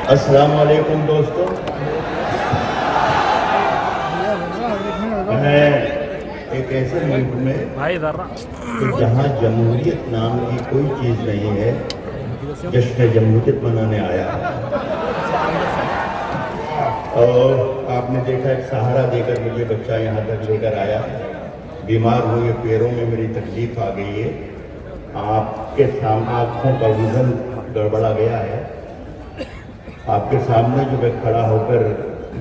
السلام علیکم دوستو. میں ایک ایسے ملک میں کہ جہاں جمہوریت نام کی کوئی چیز نہیں ہے جشن جمہوریت منانے آیا ہے. اور آپ نے دیکھا ایک سہارا دے کر مجھے بچہ یہاں تک لے کر آیا. بیمار ہوئے پیروں میں میری تکلیف آ گئی ہے. آپ کے سامنے آنکھوں کا وزن گڑبڑا گیا ہے. آپ کے سامنے جو میں کھڑا ہو کر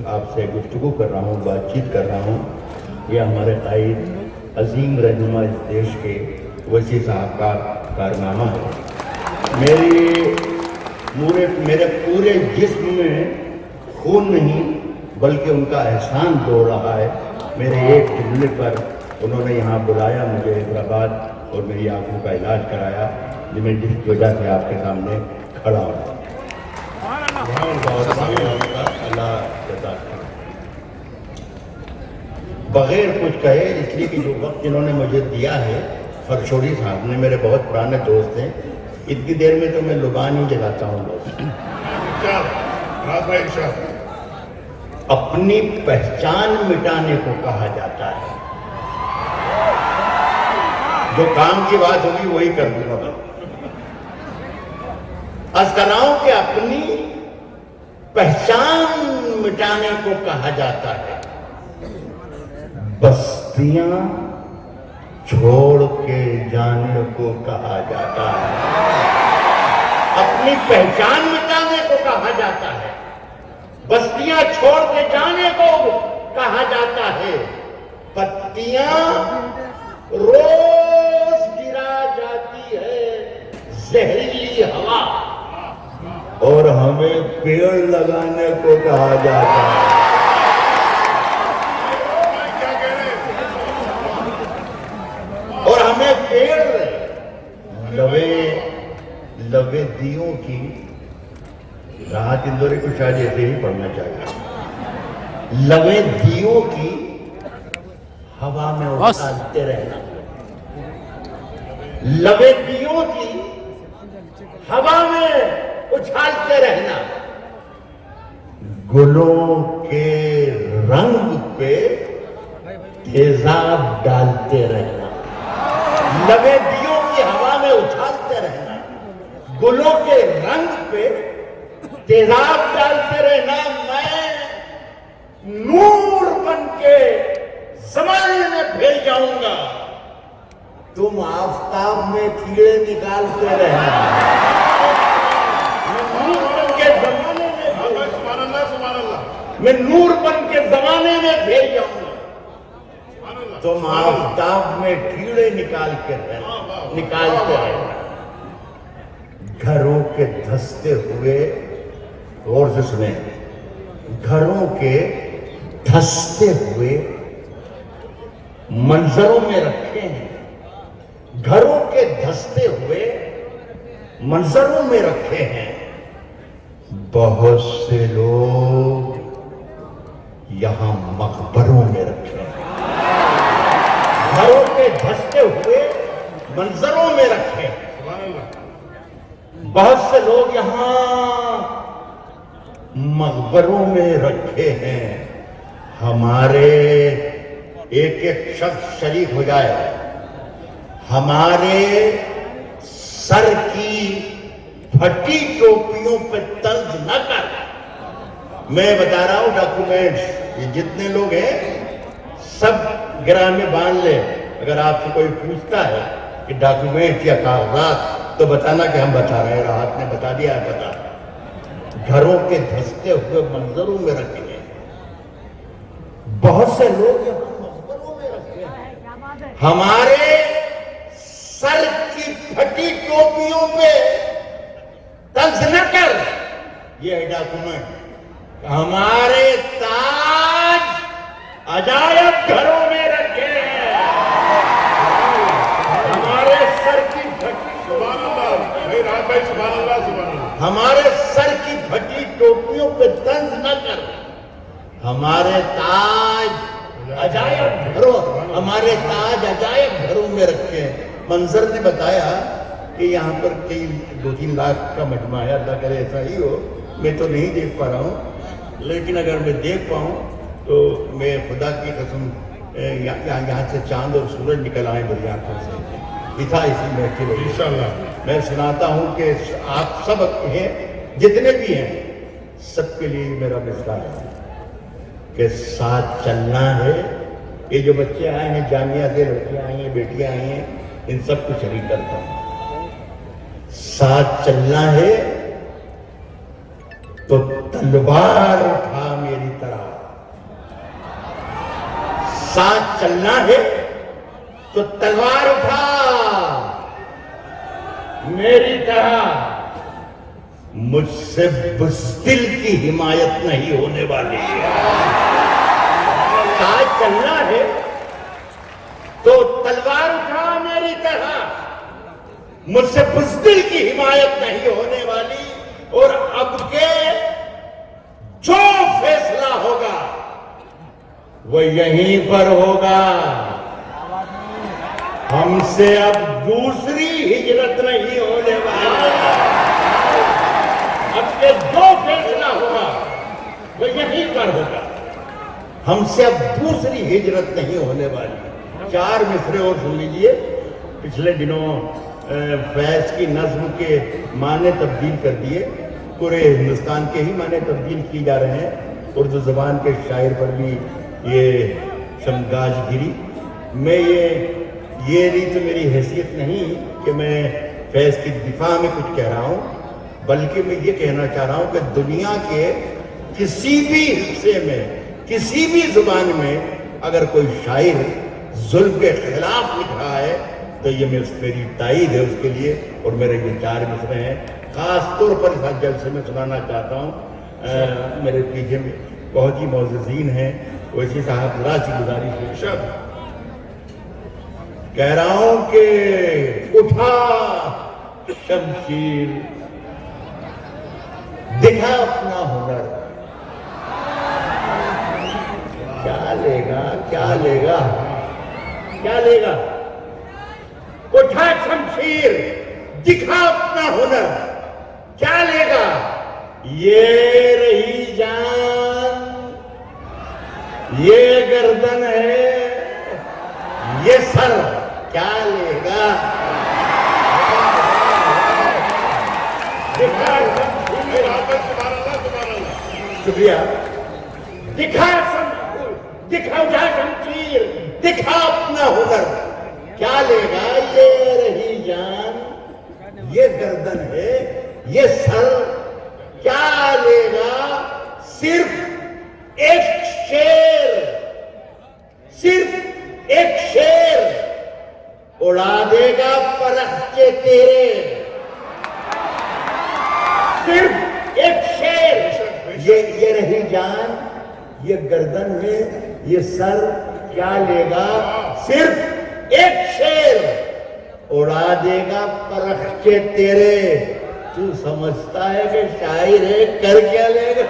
آپ سے گفتگو کر رہا ہوں, بات چیت کر رہا ہوں, یہ ہمارے قائد عظیم رہنما اس دیش کے وسیع صاحب کا کارنامہ ہے. میرے پورے جسم میں خون نہیں بلکہ ان کا احسان دوڑ رہا ہے. میرے ایک جملے پر انہوں نے یہاں بلایا مجھے حیدرآباد اور میری آنکھوں کا علاج کرایا, جس وجہ سے آپ کے سامنے کھڑا ہوں. بغیر کچھ کہے, اس لیے کہ جو وقت انہوں نے مجھے دیا ہے, فرشوری صاحب نے, میرے بہت پرانے دوست ہیں, اتنی دیر میں تو میں لبان ہی جلاتا ہوں. دوست اپنی پہچان مٹانے کو کہا جاتا ہے. جو کام کی بات ہوگی وہی کر دوں گا. عرض کر رہا ہوں کہ اپنی پہچان مٹانے کو کہا جاتا ہے. بستیاں چھوڑ کے جانے کو کہا جاتا ہے. اپنی پہچان مٹانے کو کہا جاتا ہے. بستیاں چھوڑ کے جانے کو کہا جاتا ہے. پتیاں روز گرا جاتی ہے زہریلی ہوا, اور ہمیں پیڑ لگانے کو کہا جاتا ہے. اور ہمیں پیڑ لوے دیوں کی راحت اندوری کو شاید ایسے ہی پڑھنا چاہیے. لوے دیوں کی ہوا میں اچھالتے رہنا. لوے دیوں کی ہوا میں اچھالتے رہنا. گلوں کے رنگ پہ تیزاب ڈالتے رہنا. لوے دیوں کی ہوا میں اچھالتے رہنا, گلوں کے رنگ پہ تیزاب ڈالتے رہنا. میں نور بن کے زمانے میں پھیل جاؤں گا, تم آفتاب میں کیڑے نکالتے رہنا. میں نور بن کے زمانے میں پھیل جاؤں گا, تم آفتاب میں کیڑے نکالتے رہنا. گھروں کے دھستے ہوئے, غور سے سنیں, گھروں کے دھستے ہوئے منظروں میں رکھے ہیں. گھروں کے دھستے ہوئے منظروں میں رکھے ہیں. بہت سے لوگ یہاں مقبروں میں رکھے ہیں. گھروں کے دھستے ہوئے منظروں میں رکھے ہیں. بہت سے لوگ یہاں مقبروں میں رکھے ہیں. ہمارے ایک شخص شریک ہو جائے, ہمارے سر کی پھٹی ٹوپیوں پہ طنز نہ کر. میں بتا رہا ہوں ڈاکومنٹس, یہ جتنے لوگ ہیں سب گرہ میں باندھ لے. اگر آپ سے کوئی پوچھتا ہے کہ ڈاکومنٹ یا کاغذات تو بتانا کہ ہم بتا رہے ہیں, راحت نے بتا دیا ہے. بتا, گھروں کے دھستے ہوئے منظروں میں رکھے ہیں. بہت سے لوگ یہاں مقبروں میں رکھے ہیں. ہمارے سر کی پھٹی ٹوپیوں پہ طنز نہ کر. یہ ہے ڈاکومنٹ. ہمارے تاج عجائب گھروں میں رکھے ہیں. ہمارے سر کی پھٹی, ہمارے سر کی پھٹی ٹوپیوں پہ طنز نہ کر. ہمارے تاج عجائب گھروں, ہمارے تاج عجائب گھروں میں رکھے ہیں. منظر نے بتایا کہ یہاں پر کئی 2-3 لاکھ کا مجمع ہے, اللہ کرے ایسا ہی ہو, میں تو نہیں دیکھ پا رہا ہوں، لیکن اگر میں دیکھ پاؤں تو میں خدا کی قسم یہاں سے چاند اور سورج نکل آئیں میری آنکھوں سے، تھا اسی محفل میں انشاءاللہ۔ میں سناتا ہوں کہ آپ سب ہیں جتنے بھی ہیں، سب کے لیے میرا مصرع ہے کہ ساتھ چلنا ہے۔ یہ جو بچے آئے ہیں جامعہ سے، لڑکیاں آئی ہیں، بیٹیاں آئی ہیں، ان سب کو شریک کرتا ہوں۔ ساتھ چلنا ہے تو تلوار اٹھا میری طرح، ساتھ چلنا ہے تو تلوار اٹھا میری طرح، مجھ سے بزدل کی حمایت نہیں ہونے والی ہے۔ ساتھ چلنا ہے تو تلوار اٹھا میری طرح، مجھ سے بزدل کی حمایت نہیں ہونے والی، اور اب کے جو فیصلہ ہوگا وہ یہیں پر ہوگا۔ ہم سے اب دوسری ہجرت نہیں ہونے والی، اب کے جو فیصلہ ہوگا وہ یہیں پر ہوگا، ہم سے اب دوسری ہجرت نہیں ہونے والی۔ 4 مصرے اور سن لیجئے۔ پچھلے دنوں فیض کی نظم کے معنی تبدیل کر دیے، پورے ہندوستان کے ہی معنی تبدیل کی جا رہے ہیں، اردو زبان کے شاعر پر بھی یہ شمگاج گری۔ میں یہ نہیں تو میری حیثیت نہیں کہ میں فیض کی دفاع میں کچھ کہہ رہا ہوں، بلکہ میں یہ کہنا چاہ رہا ہوں کہ دنیا کے کسی بھی حصے میں، کسی بھی زبان میں اگر کوئی شاعر ظلم کے خلاف لکھ رہا ہے تو یہ میری تائید ہے اس کے لیے، اور میرے یہ 4 مصرے ہیں۔ خاص طور پر اس جلسے میں سنانا چاہتا ہوں، میرے پیچھے میں بہت ہی معززین ہیں، ویسی صاحب ذرا سی گزارش ہے، شب کہہ رہا ہوں کہ اٹھا شمشیر، دکھا اپنا ہنر، کیا لے گا کیا لے گا کیا لے گا؟ اٹھا شمشیر، دکھا اپنا ہنر، کیا لے گا؟ یہ رہی جان، یہ گردن ہے، یہ سر، کیا لے گا؟ دکھا شمشیر، شکریہ، دکھا اٹھا شمشیر، دکھا اپنا ہنر، کیا لے گا؟ یہ رہی جان، یہ گردن ہے، یہ سر، کیا لے گا؟ صرف ایک شیر، صرف ایک شیر اڑا دے گا پرخچے تیرے، صرف ایک شیر۔ یہ رہی جان، یہ گردن ہے، یہ سر، کیا لے گا؟ صرف ایک شیر اڑا دے گا پرخچے تیرے۔ تو سمجھتا ہے کہ شاعر ہے، کر کیا لے گا؟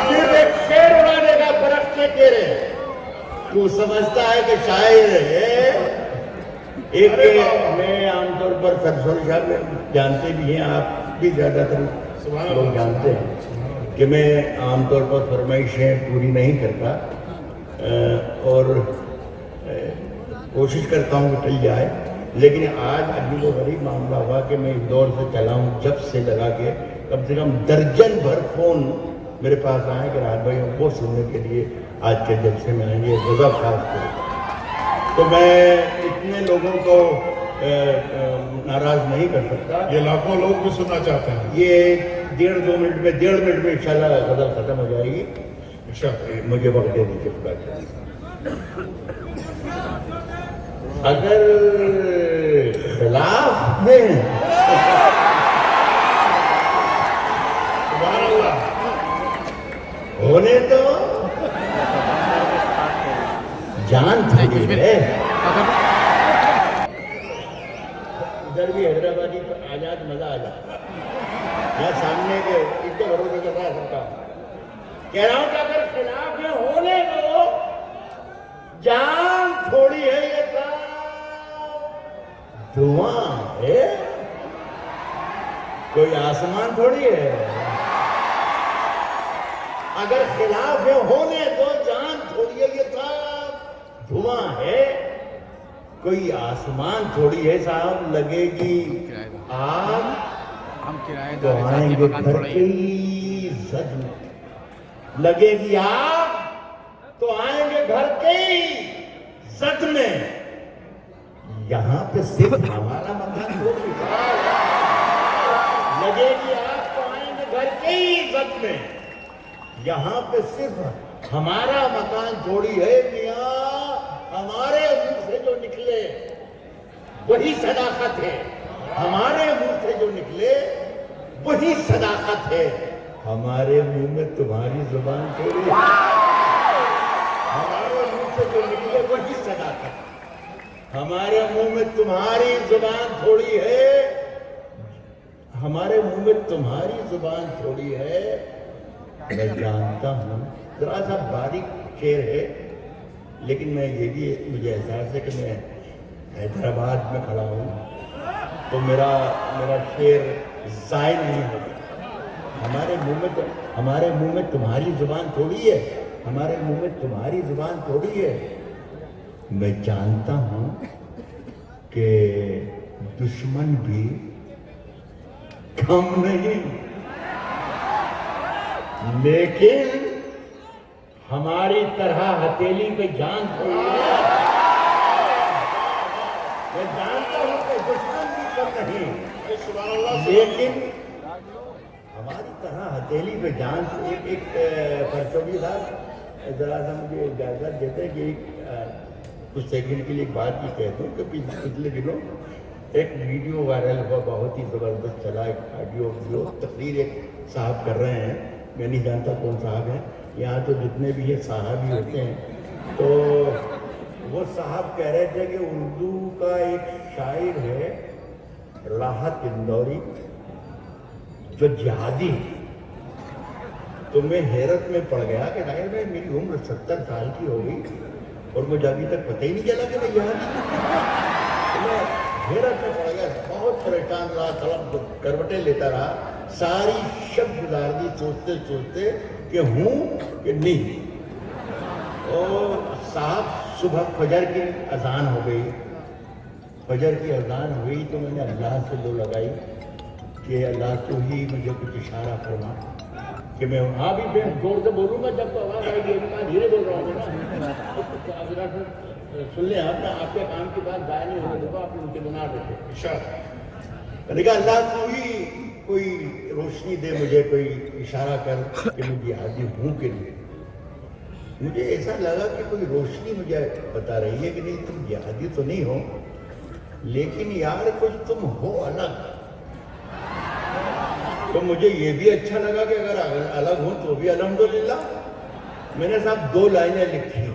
صرف ایک شیر اڑا دے گا پرخچے تیرے۔ تو سمجھتا ہے کہ شاعر ہے۔ ایک میں عام طور پر سرسول صاحب جانتے بھی ہیں، آپ بھی زیادہ تر لوگ جانتے ہیں کہ میں عام طور پر فرمائشیں پوری نہیں کرتا، اور کوشش کرتا ہوں کہ ٹل جائے، لیکن آج عجیب و غریب معاملہ ہوا کہ میں اس دور سے چلا ہوں، جب سے لگا کے کم سے کم درجن بھر فون میرے پاس آئے کہ راحت بھائی ہم وہ سننے کے لیے آج کے جلسے میں آئیں گے، غزہ خاص کر۔ تو میں اتنے لوگوں کو ناراض نہیں کر سکتا، یہ لاکھوں لوگ بھی سننا چاہتے ہیں۔ یہ 1.5 منٹ میں انشاءاللہ غزل ختم ہو جائے گی۔ مجھے وقت دے دیجیے خدا کے۔ اگر خلاف ہے ہونے تو جان تھوڑی ہے۔ ادھر بھی حیدرآبادی تو آزاد مزہ آ جاتا، میں سامنے کے اتنے بھروسے کے ساتھ سنتا ہوں، کہہ رہا ہوں کہ اگر خلاف ہے ہونے تو جان تھوڑی ہے، یہ دھواں ہے، کوئی آسمان تھوڑی ہے. اگر خلاف ہے ہونے دو، جان تھوڑی ہے یہ صاحب. دھواں ہے، کوئی آسمان تھوڑی ہے صاحب. لگے گی آگ ہم کرایہ تو دار ہیں، آئیں ذاتی گے مکان گھر تھوڑا ہی کے ہے. زد میں. لگے گی آگ تو آئیں گے گھر کے زد میں. یہاں پہ صرف ہمارا مکان تھوڑی ہے. لگے گی آگ تو آئیں گے گھر کے زد میں. یہاں پہ صرف ہمارا مکان تھوڑی ہے میاں. ہمارے منہ سے جو نکلے وہی صداقت ہے. ہمارے منہ سے جو نکلے وہی صداقت ہے. ہمارے منہ میں تمہاری زبان تھوڑی ہے. ہمارے منہ سے جو نکلے وہی صداقت ہے. ہمارے منہ میں تمہاری زبان تھوڑی ہے. ہمارے منہ میں تمہاری زبان تھوڑی ہے. میں جانتا ہوں ذرا سا باریک شعر ہے، لیکن میں یہ بھی مجھے احساس ہے کہ میں حیدرآباد میں کھڑا ہوں تو میرا شعر ضائع نہیں ہوگا. ہمارے منہ میں تمہاری زبان تھوڑی ہے. ہمارے منہ میں تمہاری زبان تھوڑی ہے. میں جانتا ہوں کہ دشمن بھی کم نہیں، لیکن ہماری طرح ہتھیلی پہ جان تھوڑی ہے. میں جانتا ہوں کہ دشمن بھی کم نہیں، لیکن ہماری طرح ہتھیلی پہ جان. ایک پرچوڑی صاحب ذرا سا مجھے اجازت دیتے ہیں کہ کچھ سیکنڈ کے لیے ایک بات یہ کہتا ہوں کہ پچھلے دنوں ایک ویڈیو وائرل ہوا، بہت ہی زبردست چلا. ایک آڈیو تقریر ایک صاحب کر رہے ہیں، میں نہیں جانتا کون صاحب ہیں. یہاں تو جتنے بھی یہ صاحب ہی ہوتے ہیں. تو وہ صاحب کہہ رہے تھے کہ اردو کا ایک شاعر ہے راحت اندوری جو جہادی ہے. تو میں حیرت میں پڑ گیا کہ ظاہر میں میری عمر 70 سال کی ہو گئی اور مجھے ابھی تک پتہ ہی نہیں چلا کہ میں جہادی ہوں. میں حیرت میں پڑ گیا، بہت پریشان رہا، طلب کروٹیں لیتا رہا، ساری شب گزار دی سوچتے سوچتے کہ ہوں کہ نہیں. اور صاحب صبح فجر کی اذان ہو گئی. فجر کی اذان ہوئی تو میں نے اللہ سے دو لگائی کہ اللہ تو ہی مجھے کچھ اشارہ فرما کہ میں ہاں بھی میں زور سے بولوں گا جب تو آواز آئے گی. میں دھیرے بول رہا ہوں نا. سن لیں آپ، میں آپ کے کام کی بات ضائع نہیں ہونے دوں گا. آپ ان کے بنا دیتے میں نے کہا اللہ تو ہی کوئی روشنی دے مجھے، کوئی اشارہ کر کہ میں جہادی ہوں کہ نہیں. مجھے ایسا لگا کہ کوئی روشنی مجھے بتا رہی ہے کہ نہیں تم جہادی تو نہیں ہو، لیکن یار کچھ تم ہو الگ. تو مجھے یہ بھی اچھا لگا کہ اگر الگ ہوں تو بھی الحمدللہ. میں نے صاحب 2 لائنیں لکھی،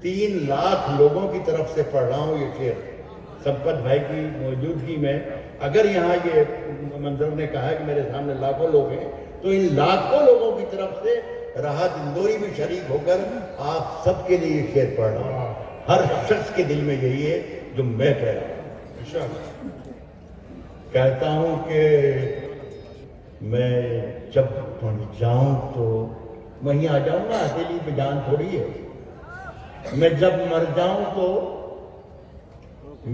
3 لاکھ لوگوں کی طرف سے پڑھ رہا ہوں یہ شعر سمپت بھائی کی موجودگی میں. اگر یہاں یہ منظر نے کہا ہے کہ میرے سامنے لاکھوں لوگ ہیں تو ان لاکھوں لوگوں کی طرف سے راحت اندوری بھی شریک ہو کر آپ سب کے لیے یہ شعر پڑھ رہا ہوں. ہر شخص کے دل میں یہی ہے جو میں کہہ رہا ہوں. کہتا ہوں کہ میں جب مر جاؤں تو وہیں آ جاؤں گا، ہتھیلی پہ جان تھوڑی ہے. میں جب مر جاؤں تو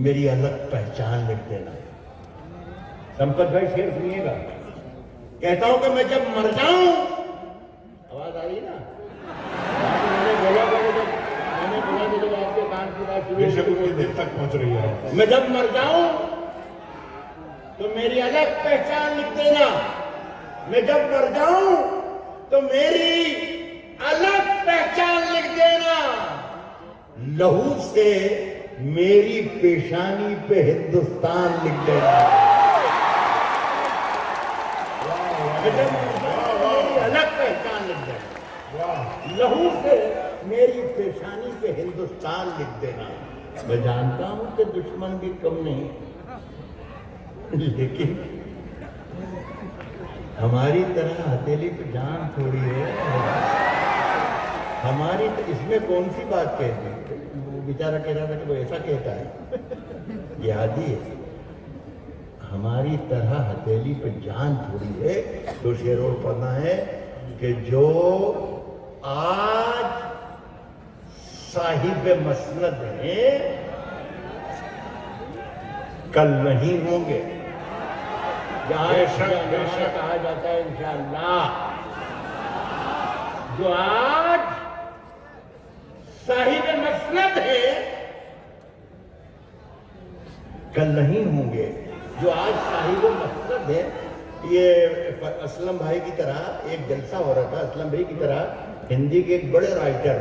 میری الگ پہچان لکھ دینا. سمپت بھائی شعر سنیے گا. کہتا ہوں کہ میں جب مر جاؤں، آواز آ رہی نا؟ میں نے بولا کہ جب آپ کے کان کی بات بے شک ان کے دل تک پہنچ رہی ہے. میں جب مر جاؤں تو میری الگ پہچان لکھ دینا. میں جب مر جاؤں تو میری الگ پہچان لکھ دینا. لہو سے میری پیشانی پہ ہندوستان لکھ دینا. میں جب مر جاؤں تو میری الگ پہچان لکھ دینا. لہو سے میری پیشانی پہ ہندوستان لکھ دینا. میں جانتا ہوں کہ دشمن بھی کم نہیں، لیکن ہماری طرح ہتھیلی پہ جان تھوڑی ہے. ہماری اس میں کون سی بات کہتی ہے؟ وہ بیچارہ کہہ رہا تھا کہ وہ ایسا کہتا ہے. یاد ہی ہے ہماری طرح ہتھیلی پہ جان تھوڑی ہے. تو شعر اور پڑھنا ہے کہ جو آج صاحب مسند ہیں کل نہیں ہوں گے. جہاں کہا جاتا ہے انشاءاللہ جو آج صاحب مسند ہیں کل نہیں ہوں گے. جو آج صاحب مسند ہے. یہ اسلم بھائی کی طرح ایک جلسہ ہو رہا تھا. اسلم بھائی کی طرح ہندی کے ایک بڑے رائٹر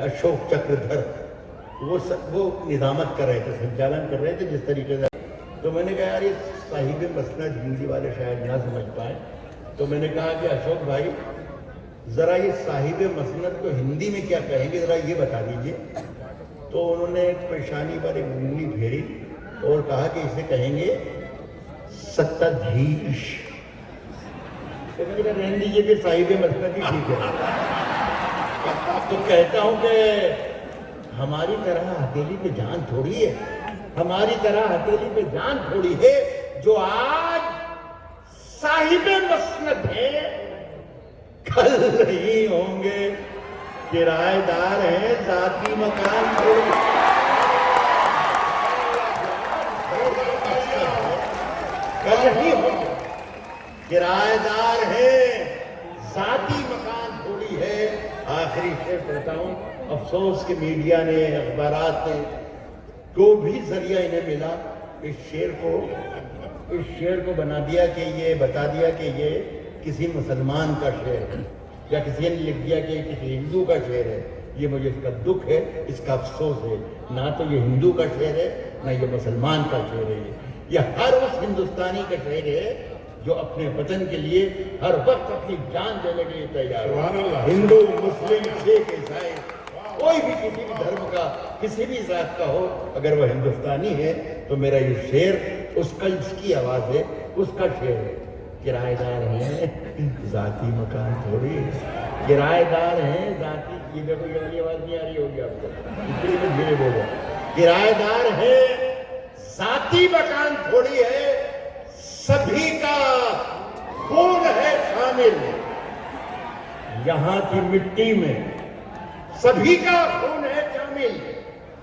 اشوک چکردھر وہ نظامت کر رہے تھے, سنچالن کر رہے تھے جس طریقے سے. تو میں نے کہا یار یہ صاحب مسند ہندی والے شاید نہ سمجھ پائیں. تو میں نے کہا کہ اشوک بھائی ذرا یہ صاحب مسند کو ہندی میں کیا کہیں گے ذرا یہ بتا دیجئے. تو انہوں نے ایک پیشانی پر ایک انگلی پھیری اور کہا کہ اسے کہیں گے ستدھیش. تو میں نے کہا رہنے دیجیے کہ صاحب مسند ہی ٹھیک ہے. تو کہتا ہوں کہ ہماری طرح ہتھیلی پہ جان تھوڑی ہے, ہماری طرح ہتھیلی پہ جان تھوڑی ہے. جو آج صاحب مسند ہیں کل نہیں ہوں گے. کرایہ دار ہیں ذاتی مکان تھوڑی. کل نہیں ہوں گے. کرایہ دار ہیں ذاتی مکان تھوڑی ہے. آخری شعر پڑھتا ہوں. افسوس کہ میڈیا نے اخبارات نے جو بھی ذریعہ انہیں ملا اس شعر کو بنا دیا کہ یہ بتا دیا کہ یہ کسی مسلمان کا شعر ہے یا کسی نے لکھ دیا کہ یہ کسی ہندو کا شعر ہے. یہ مجھے اس کا دکھ ہے, اس کا افسوس ہے. نہ تو یہ ہندو کا شعر ہے نہ یہ مسلمان کا شعر ہے. یہ ہر اس ہندوستانی کا شعر ہے جو اپنے وطن کے لیے ہر وقت اپنی جان دینے کے لیے تیار ہے. ہندو, مسلم, سکھ, عیسائی, کوئی بھی کسی بھی دھرم کا کسی بھی ذات کا ہو, اگر وہ ہندوستانی ہے تو میرا یہ شعر اس کی آواز ہے, اس کا شعر ہے. کرایہ دار ہیں ذاتی مکان تھوڑی. کرایہ دار ہیں ذاتی. یہ دیکھو یہ والی آواز نہیں آ رہی ہوگی آپ کو, اس لیے میں دھیرے بولوں. کرایہ دار ہیں ذاتی مکان تھوڑی ہے. سبھی کا خون ہے شامل یہاں کی مٹی میں. سبھی کا خون ہے شامل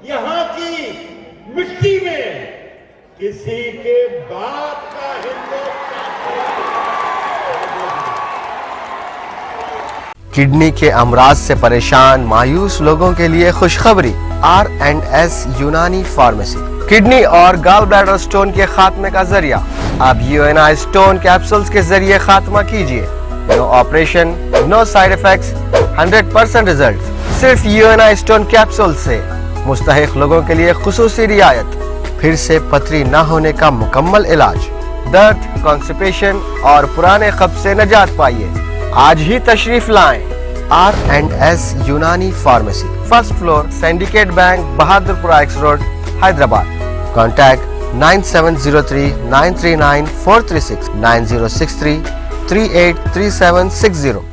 یہاں کی مٹی میں. کسی کے باپ کا کڈنی کے امراض سے پریشان مایوس لوگوں کے لیے خوشخبری. R&S یونانی فارمیسی کڈنی اور گال بلیڈر سٹون کے خاتمے کا ذریعہ. اب UNI سٹون کیپسولز کے ذریعے خاتمہ کیجئے. نو آپریشن, نو سائیڈ ایفیکٹس, 100% ریزلٹ. صرف UNI سٹون کیپسول سے مستحق لوگوں کے لیے خصوصی رعایت. پھر سے پتھری نہ ہونے کا مکمل علاج. درد, کانسٹیپیشن اور پرانے قبض سے نجات پائیے. آج ہی تشریف لائیں. R&S Unani pharmacy, first floor, Syndicate bank, Bahadurpura X road, Hyderabad. Contact 9703 939 436 9063 383760.